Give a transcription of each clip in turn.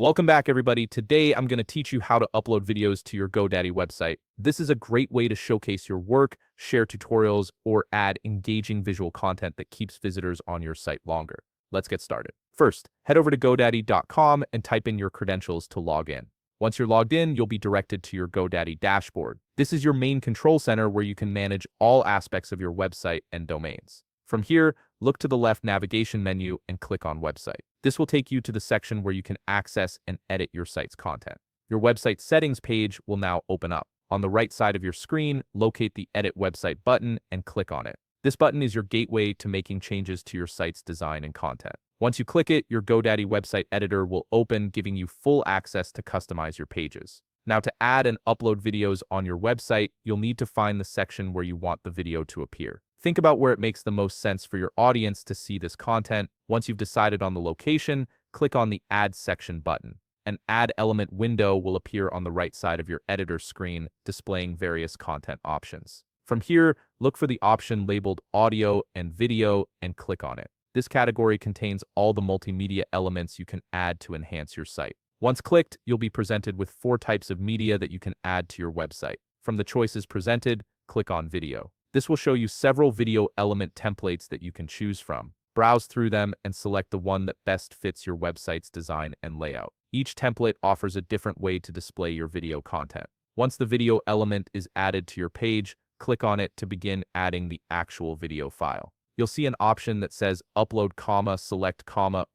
Welcome back, everybody. Today, I'm going to teach you how to upload videos to your GoDaddy website. This is a great way to showcase your work, share tutorials, or add engaging visual content that keeps visitors on your site longer. Let's get started. First, head over to GoDaddy.com and type in your credentials to log in. Once you're logged in, you'll be directed to your GoDaddy dashboard. This is your main control center where you can manage all aspects of your website and domains. From here, look to the left navigation menu and click on Website. This will take you to the section where you can access and edit your site's content. Your website settings page will now open up. On the right side of your screen, locate the Edit Website button and click on it. This button is your gateway to making changes to your site's design and content. Once you click it, your GoDaddy website editor will open, giving you full access to customize your pages. Now, to add and upload videos on your website, you'll need to find the section where you want the video to appear. Think about where it makes the most sense for your audience to see this content. Once you've decided on the location, click on the Add Section button. An Add Element window will appear on the right side of your editor screen, displaying various content options. From here, look for the option labeled Audio and Video and click on it. This category contains all the multimedia elements you can add to enhance your site. Once clicked, you'll be presented with 4 types of media that you can add to your website. From the choices presented, click on Video. This will show you several video element templates that you can choose from. Browse through them and select the one that best fits your website's design and layout. Each template offers a different way to display your video content. Once the video element is added to your page, click on it to begin adding the actual video file. You'll see an option that says Upload, Select,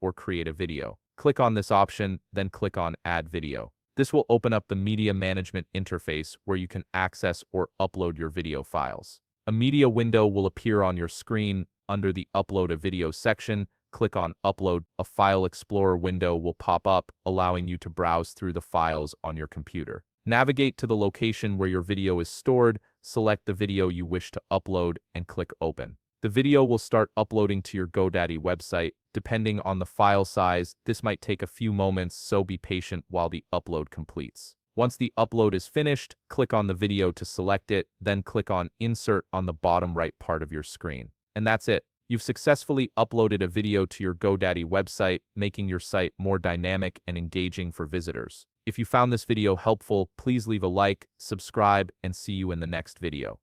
or Create a Video. Click on this option, then click on Add Video. This will open up the media management interface where you can access or upload your video files. A media window will appear on your screen. Under the Upload a Video section, click on Upload. A File Explorer window will pop up, allowing you to browse through the files on your computer. Navigate to the location where your video is stored, select the video you wish to upload, and click Open. The video will start uploading to your GoDaddy website. Depending on the file size, this might take a few moments, so be patient while the upload completes. Once the upload is finished, click on the video to select it, then click on Insert on the bottom right part of your screen. And that's it. You've successfully uploaded a video to your GoDaddy website, making your site more dynamic and engaging for visitors. If you found this video helpful, please leave a like, subscribe, and see you in the next video.